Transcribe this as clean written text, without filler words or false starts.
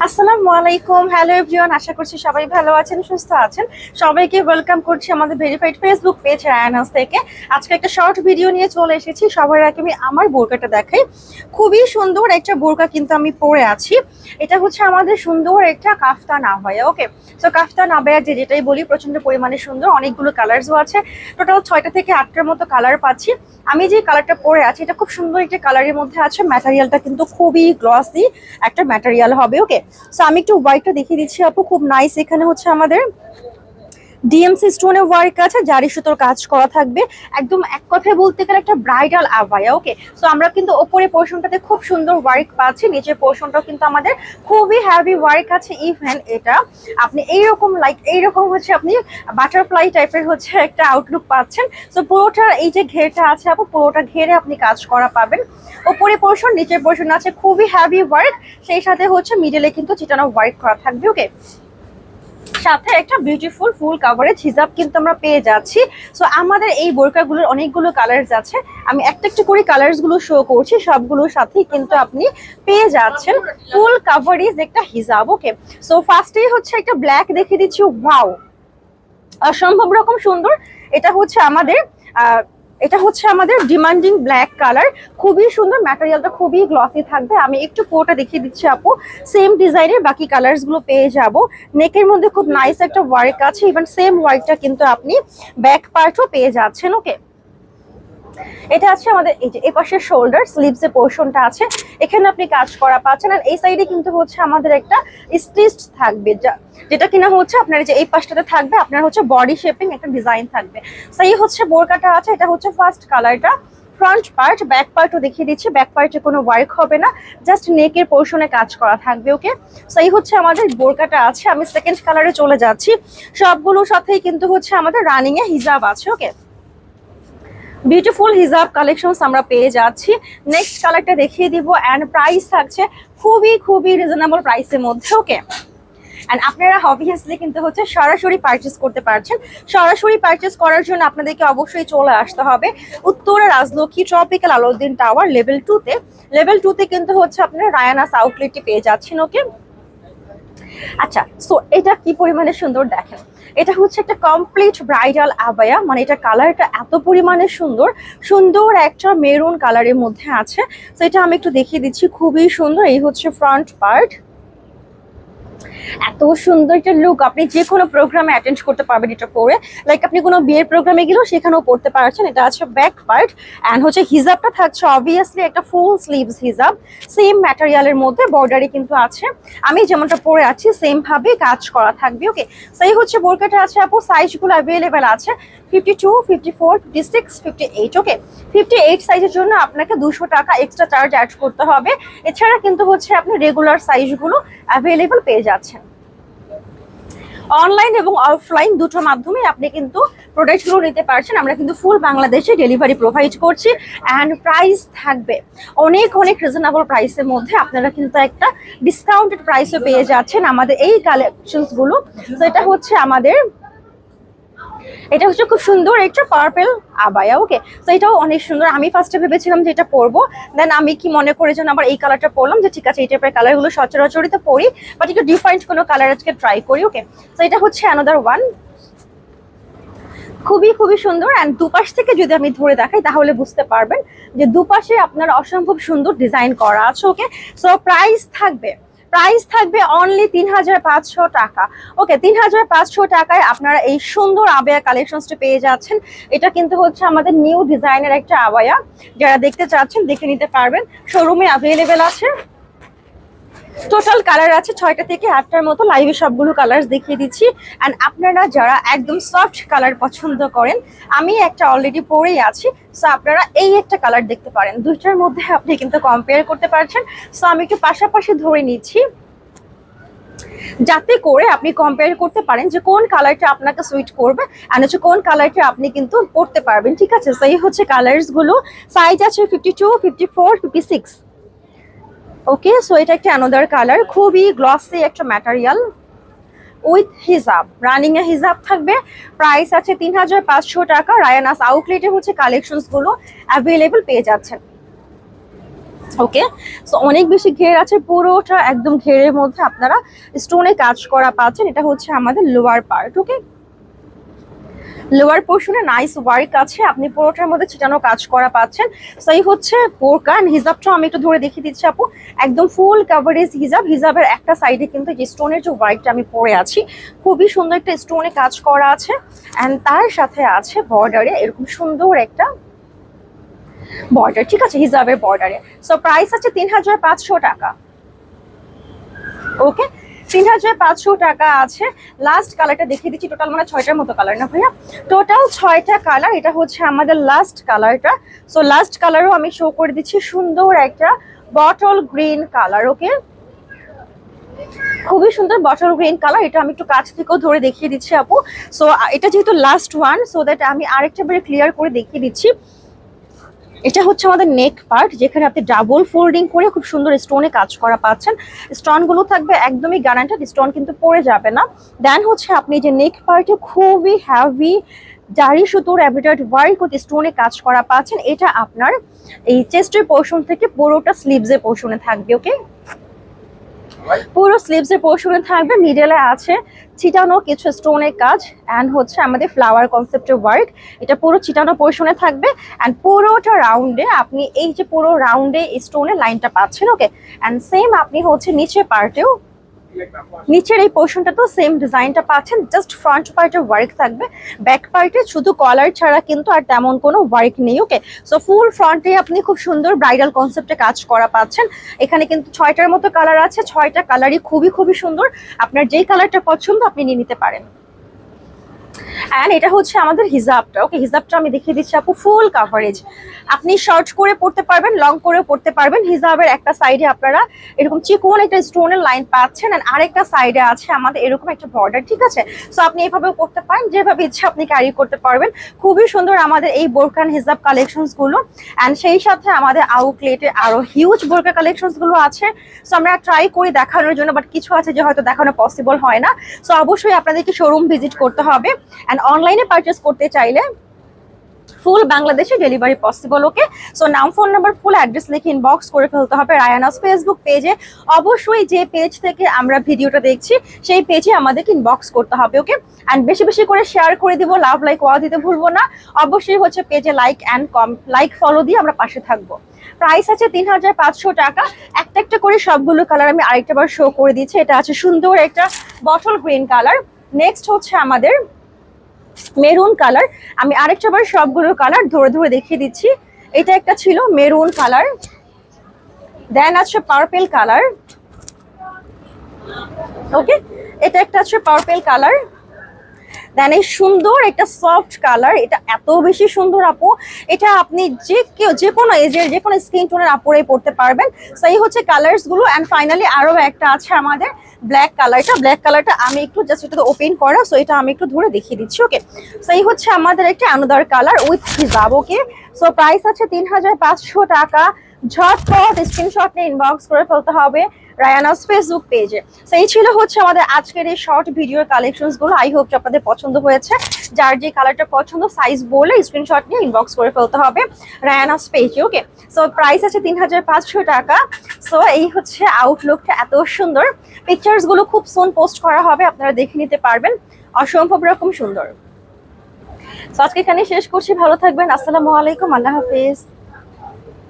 আসসালামু আলাইকুম, hello everyone. আশা করছি সবাই ভালো আছেন, সুস্থ আছেন। সবাইকে ওয়েলকাম করছি আমাদের verified Facebook page Ryan House থেকে। আজকে একটা শর্ট ভিডিও নিয়ে চলে এসেছি। সবার আগে আমি আমার বোরকাটা দেখাই। খুবই সুন্দর একটা বোরকা কিন্তু আমি পরে আছি। এটা হচ্ছে আমাদের সুন্দর একটা কাফতান আবায়া। ওকে, সো কাফতান আবায়া যেটাই বলি প্রচন্ড পরিমাণে সুন্দর, অনেকগুলো কালারসও আছে। টোটাল 6টা থেকে 8টার মতো কালার পাচ্ছি। আমি যে কালারটা পরে আছি এটা খুব সুন্দর একটা কালারের মধ্যে আছে। ম্যাটেরিয়ালটা কিন্তু খুবই গ্লসি একটা ম্যাটেরিয়াল হবে। ওকে, সো আমি একটু ওয়ার্কটা দেখিয়ে দিচ্ছি আপু, খুব নাইস। এখানে হচ্ছে আমাদের ডিএমসি স্টোনে ওয়ার্ক আছে, জারি সুতোর কাজ করা থাকবে। একদম এক কথায় বলতে গেলে একটা ব্রাইডাল আবায়া। ওকে, সো আমরা কিন্তু ওপরে পোর্শনটাতে খুব সুন্দর ওয়ার্ক পাচ্ছি, নিচের পোর্শনটাও কিন্তু আমাদের খুবই হেভি ওয়ার্ক আছে। ইভেন এটা আপনি এইরকম এইরকম হচ্ছে আপনি বাটারফ্লাই টাইপের হচ্ছে একটা আউটলুক পাচ্ছেন। সো পুরোটা এই যে ঘেরটা আছে আপু, পুরোটা ঘেরে আপনি কাজ করা পাবেন। ওপরে পোর্শন নিচের পোর্শন আছে খুবই হেভি ওয়ার্ক, সেই সাথে হচ্ছে মিডলে কিন্তু চিটানো ওয়ার্ক করা থাকবে। ওকে, সাথে একটা বিউটিফুল ফুল কাভারেজ হিজাব কিন্তু আমরা পেয়ে যাচ্ছি। সো আমাদের এই বোরকাগুলোর অনেকগুলো কালার্স আছে, আমি একটা একটা করে কালার্স গুলো শো করছি। সবগুলোর সাথেই কিন্তু আপনি পেয়ে যাচ্ছেন ফুল কাভারেজ একটা হিজাব। ওকে, সো ফার্স্টেই হচ্ছে একটা ব্ল্যাক দেখিয়ে দিচ্ছি। ওয়াও, অসম্ভব রকম সুন্দর। এটা হচ্ছে আমাদের ডিমান্ডিং ব্ল্যাক কালার, খুবই সুন্দর। ম্যাটেরিয়ালটা খুবই গ্লসি থাকবে। আমি একটু পুরোটা দেখিয়ে দিচ্ছি আপু। সেম ডিজাইনের বাকি কালার্স গুলো পেয়ে যাব। নেকের মধ্যে খুব নাইস একটা ওয়ার্ক আছে, ইভেন সেম ওয়ার্কটা কিন্তু আপনি ব্যাক পার্টও পেয়ে যাচ্ছেন। ওকে, এটা আছে আমাদের এই যে এই পাশে শোল্ডার স্লিভস এর পোরশনটা আছে, এখানে আপনি কাজ করা পাচ্ছেন। আর এই সাইডে কিন্তু হচ্ছে আমাদের একটা স্টিচড থাকবে, যেটা কিনা হচ্ছে আপনার যে এই পাশটাতে থাকবে আপনার হচ্ছে বডি শেপিং একটা ডিজাইন থাকবে। সেই হচ্ছে বোরকাটা আছে, এটা হচ্ছে ফার্স্ট কালারটা। ফ্রন্ট পার্ট, ব্যাক পার্টও দেখিয়ে দিচ্ছি। ব্যাক পার্টে কোনো ওয়ার্ক হবে না, জাস্ট নেকের পোর্শনে কাজ করা থাকবে। ওকে, সেই হচ্ছে আমাদের বোরকাটা আছে। আমি সেকেন্ড কালারে চলে যাচ্ছি। সবগুলোর সাথেই কিন্তু হচ্ছে আমাদের রানিং এ হিজাব আছে। ওকে, বিউটিফুল হিজাব কালেকশনস আমরা পেয়ে যাচ্ছি। নেক্সট কালারটা দেখিয়ে দিব, অ্যান্ড প্রাইস থাকছে খুবই খুবই রিজনেবল প্রাইসের মধ্যে। ওকে, অ্যান্ড আপনারা অবভিয়াসলি কিন্তু হচ্ছে সরাসরি পারচেস করতে পারছেন। সরাসরি পারচেস করার জন্য আপনাদেরকে অবশ্যই চলে আসতে হবে Uttara Rajlakshmi tropical Alauddin tower level 2-তে। লেভেল 2-তে কিন্তু হচ্ছে আপনারা রায়ানাস আউটলেটটি পেয়ে যাচ্ছেন। ওকে, আচ্ছা, সো এটা কি পরিমাণে সুন্দর দেখেন। এটা হচ্ছে একটা কমপ্লিট ব্রাইডাল আবায়া, মানে এটা কালারটা এত পরিমাণে সুন্দর, সুন্দর একটা মেরুন কালারের মধ্যে আছে। তো এটা আমি একটু দেখিয়ে দিচ্ছি, খুবই সুন্দর। এই হচ্ছে ফ্রন্ট পার্ট, এত সুন্দর একটা লুক। আপনি যে কোনো প্রোগ্রামে অ্যাটেন্ড করতে পারবেন এটা পরে। লাইক আপনি কোনো বিয়ের প্রোগ্রামে গেলেও সেখানেও পড়তে পারছেন। এটা আছে ব্যাক পার্ট, অ্যান্ড হচ্ছে হিজাবটা থাকছে অবভিয়াসলি একটা ফুল স্লিভস হিজাব, সেম ম্যাটেরিয়ালের মধ্যে বর্ডারে কিন্তু আছে। আমি যেমনটা পরে আছি সেম ভাবে কাজ করা থাকবে। ওকে, সেই হচ্ছে বোরকাটা আছে আপু। সাইজগুলো অ্যাভেলেবেল আছে 52, 54, 56, 58। ওকে, 58 সাইজের জন্য আপনাকে 200 টাকা এক্সট্রা চার্জ অ্যাড করতে হবে। এছাড়া কিন্তু হচ্ছে আপনি রেগুলার সাইজগুলো অ্যাভেলেবল পেয়ে যাচ্ছেন। অনলাইন এবং অফলাইন দুটোর মাধ্যমে আপনি কিন্তু প্রোডাক্টগুলো নিতে পারছেন। আমরা কিন্তু ফুল বাংলাদেশে ডেলিভারি প্রোভাইড করছি, অ্যান্ড প্রাইস থাকবে অনেক অনেক রিজনেবল প্রাইসের মধ্যে। আপনারা কিন্তু একটা ডিসকাউন্টেড প্রাইসও পেয়ে যাচ্ছেন আমাদের এই কালেকশনসগুলো। তো এটা হচ্ছে খুব সুন্দর একটা পার্পেল আবায়া। ওকে, তো এটাও অনেক সুন্দর। আমি ফার্স্টে ভেবেছিলাম যে এটা পরবো, দেন আমি কি মনে করে যেন আবার এই কালারটা পরলাম, যে ঠিক আছে এই টাইপের কালারগুলো সচরাচরই তো পরি, বাট একটু ডিফারেন্ট কোনো কালার আজকে ট্রাই করি। ওকে, তো এটা হচ্ছে অ্যানাদার ওয়ান, খুবই খুবই সুন্দর। অ্যান্ড দুপাশ থেকে যদি আমি ধরে দেখাই তাহলে বুঝতে পারবেন যে দুপাশে আপনার অসম্ভব সুন্দর ডিজাইন করা আছে। ওকে, সো প্রাইস থাকবে অনলি 3500 টাকা। ওকে, 3500 টাকায় আপনারা এই সুন্দর আবায়া কালেকশনসটি পেয়ে যাচ্ছেন। এটা কিন্তু হচ্ছে আমাদের নিউ ডিজাইনের একটা আবায়া, যারা দেখতে চাচ্ছেন দেখে নিতে পারবেন, শোরুমে অ্যাভেলেবেল আছে। টোটাল কালার আছে 6টা থেকে 8টার মতো। লাইভে সবগুলো কালার দেখিয়ে দিচ্ছি। অ্যান্ড আপনারা যারা একদম সফট কালার পছন্দ করেন, আমি একটা অলরেডি পরেই আছি, সো আপনারা এই একটা কালার দেখতে পারেন। দুইটার মধ্যে আপনি কিন্তু কম্পেয়ার করতে পারছেন। সো আমি একটু পাশাপাশি ধরে নিচ্ছি যাতে করে আপনি কম্পেয়ার করতে পারেন যে কোন কালারটা আপনাকে সুইট করবে, আর হচ্ছে কোন কালারটা আপনি কিন্তু পরতে পারবেন। ঠিক আছে, সো এই হচ্ছে কালার্স গুলো। সাইজ আছে 52, 54, 56। ওকে, সো এটা একটা অ্যানাদার কালার, খুবই গ্লসি একটা ম্যাটেরিয়াল উইথ হিজাব, রানিং এ হিজাব থাকবে। প্রাইস আছে 3500 টাকা। রায়ানাস আউটলেটে হচ্ছে কালেকশনস গুলো অ্যাভেলেবল পেয়ে যাচ্ছেন। ওকে, সো অনেক বেশি ঘের আছে, পুরোটা একদম ঘেরের মধ্যে আপনারা স্টোনে কাজ করা পাচ্ছেন। এটা হচ্ছে আমাদের লোয়ার পার্ট। ওকে, লোয়ার পোর্শনে নাইস ওয়ার্ক আছে, আপনি পুরোটার মধ্যে ছিটানো কাজ করা পাচ্ছেন। সো এই হচ্ছে বোরকা। এন্ড হিজাবটা আমি একটু ধরে দেখিয়ে দিচ্ছি আপু, একদম ফুল কাভারেজ হিজাব। হিজাবের একটা সাইডে কিন্তু যে স্টোনের যে ওয়ার্কটা আমি পরে আছি, খুবই সুন্দর একটা স্টোনে কাজ করা আছে। অ্যান্ড তার সাথে আছে বর্ডারে এরকম সুন্দর একটা বর্ডার, ঠিক আছে, হিজাবের বর্ডারে। সো প্রাইস আছে ৩৫০০ টাকা। ওকে, ৩৫০০ টাকা আছে। লাস্ট কালারটা দেখিয়ে দিচ্ছি, টোটাল মানে ৬টার মতো কালার না ভাইয়া, টোটাল ৬টা কালার। এটা হচ্ছে আমাদের লাস্ট কালারটা। সো লাস্ট কালারও আমি শো করে দিচ্ছি, সুন্দর একটা বটল গ্রিন কালার। ওকে, খুবই সুন্দর বটল গ্রিন কালার। এটা আমি একটু কাছ থেকেও ধরে দেখিয়ে দিচ্ছি আপু। সো এটা যেহেতু লাস্ট ওয়ান, সো দ্যাট আমি আরেকটা বারে ক্লিয়ার করে দেখিয়ে দিচ্ছি। এটা হচ্ছে আমাদের নেক পার্ট, যেখানে আপনি ডাবল ফোল্ডিং করে খুব সুন্দর স্টোনে কাজ করা পাচ্ছেন। স্টোনগুলো থাকবে একদমই গ্যারান্টেড, স্টোন কিন্তু পড়ে যাবে না। দেন হচ্ছে আপনি যে নেক পার্টে খুবই হ্যাভি জারি সুতোর এমব্রয়ডারি ওয়ার্ক with স্টোনে কাজ করা পাচ্ছেন। এটা আপনার এই চেস্টের পোর্শন থেকে পুরোটা স্লিভসের পোর্শনে থাকবে। ওকে, পুরো স্লিভসের পোর্শনে থাকবে, মিডলে আছে ছিটানো কিছু স্টোনের কাজ অ্যান্ড হচ্ছে আমাদের ফ্লাওয়ার কনসেপ্টের ওয়ার্ক। এটা পুরো ছিটানো পোর্শনে থাকবে অ্যান্ড পুরোটা রাউন্ডে আপনি এই যে পুরো রাউন্ডে স্টোনের লাইনটা পাচ্ছেন। ওকে, অ্যান্ড সেম আপনি হচ্ছে নিচের পার্টেও, নিচের এই পোর্শনটা তো সেম ডিজাইনটা পাচ্ছেন, জাস্ট ফ্রন্ট পার্টে ওয়ার্ক থাকবে, ব্যাক পার্টে শুধু কলার ছাড়া কিন্তু আর তেমন কোনো ওয়ার্ক নেই। ওকে, সো ফুল ফ্রন্টে আপনি খুব সুন্দর ব্রাইডাল কনসেপ্টে কাজ করা পাচ্ছেন। এখানে কিন্তু ৬টার মতো কালার আছে, ৬টা কালারই খুবই খুবই সুন্দর। আপনার যেই কালারটা পছন্দ আপনি নিয়ে নিতে পারেন। অ্যান্ড এটা হচ্ছে আমাদের হিজাবটা। ওকে, হিজাবটা আমি দেখিয়ে দিচ্ছি আপু, ফুল কাভারেজ, আপনি শর্ট করে পড়তে পারবেন, লং করেও পড়তে পারবেন। হিজাবের একটা সাইডে আপনারা এরকম চিকন একটা স্টোনের লাইন পাচ্ছেন অ্যান্ড আরেকটা সাইডে আছে আমাদের এরকম একটা বর্ডার, ঠিক আছে। সো আপনি এভাবেও করতে পারেন, যেভাবে ইচ্ছা আপনি ক্যারি করতে পারবেন। খুবই সুন্দর আমাদের এই বোরকান হিজাব কালেকশনস গুলো। অ্যান্ড সেই সাথে আমাদের আউটলেটে আরো হিউজ বোরকা কালেকশনস গুলো আছে। সো আমরা ট্রাই করি দেখানোর জন্য, বাট কিছু আছে যে হয়তো দেখানো পসিবল হয় না। সো অবশ্যই আপনাদেরকে শোরুম ভিজিট করতে হবে। অ্যান্ড অনলাইনে পারচেস করতে চাইলে ফুল বাংলাদেশে ডেলিভারি পসিবল। ওকে, সো নাম, ফোন নাম্বার, ফুল অ্যাড্রেস লিখে ইনবক্স করে ফেলতে হবে রায়ানাস ফেসবুক পেজে। অবশ্যই যে পেজ থেকে আমরা ভিডিওটা দেখছি সেই পেজে আমাদেরকে ইনবক্স করতে হবে। ওকে, অ্যান্ড বেশি বেশি করে শেয়ার করে দিব, লাভ লাইক ওয়া দিতে ভুলবো না। অবশ্যই হচ্ছে পেজে লাইক ফলো দিয়ে আমরা পাশে থাকবো। প্রাইস আছে ৩৫০০ টাকা। একটা একটা করে সবগুলো কালার আমি আরেকটা বার শো করে দিচ্ছি। এটা আছে সুন্দর একটা বটল গ্রিন কালার। নেক্সট হচ্ছে আমাদের মেরুন কালার। আমি আরেকটা বার সবগুলো কালার ধরে ধরে দেখিয়ে দিচ্ছি। এটা একটা ছিল মেরুন কালার, দেন আছে পার্পেল কালার। ওকে, এটা একটা আছে পার্পেল কালার, দেন এই সুন্দর একটা সফট কালার। এটা এত বেশি সুন্দর আপু, এটা আপনি যে কোনো এজের যে কোনো স্কিন টোনের আপুরাই পড়তে পারবেন। সেই হচ্ছে কালার্স গুলো। অ্যান্ড ফাইনালি আরো একটা আছে আমাদের ব্ল্যাক কালারটা। ব্ল্যাক কালারটা আমি একটু জাস্ট এটা ওপেন করা, সো এটা আমি একটু ধরে দেখিয়ে দিচ্ছি। ওকে, সেই হচ্ছে আমাদের একটা আনাদার কালার উইথ হিজাব। ওকে, সো প্রাইস আছে ৩৫০০ টাকা। ঝটপট স্ক্রিনশট নিয়ে ইনবক্স করে ফেলতে হবে রায়ানাস ফেসবুক পেজে। সেই ছিল হচ্ছে আমাদের আজকের এই শর্ট ভিডিওর কালেকশনস গুলো। আই হোপ আপনাদের পছন্দ হয়েছে। যার যে কালারটা পছন্দ সাইজ বলে স্ক্রিনশট নিয়ে ইনবক্স করে ফেলতে হবে রায়ানাস পেজে। ওকে, সো প্রাইস আছে ৩৫০০ টাকা। সো এই হচ্ছে আউটলুকটা, এত সুন্দর। পিকচার্স গুলো খুব সুন পোস্ট করা হবে, আপনারা দেখে নিতে পারবেন, অসম্ভব রকম সুন্দর। সো আজকে এখানে শেষ করছি, ভালো থাকবেন, আসসালামু আলাইকুম, আল্লাহ হাফেজ।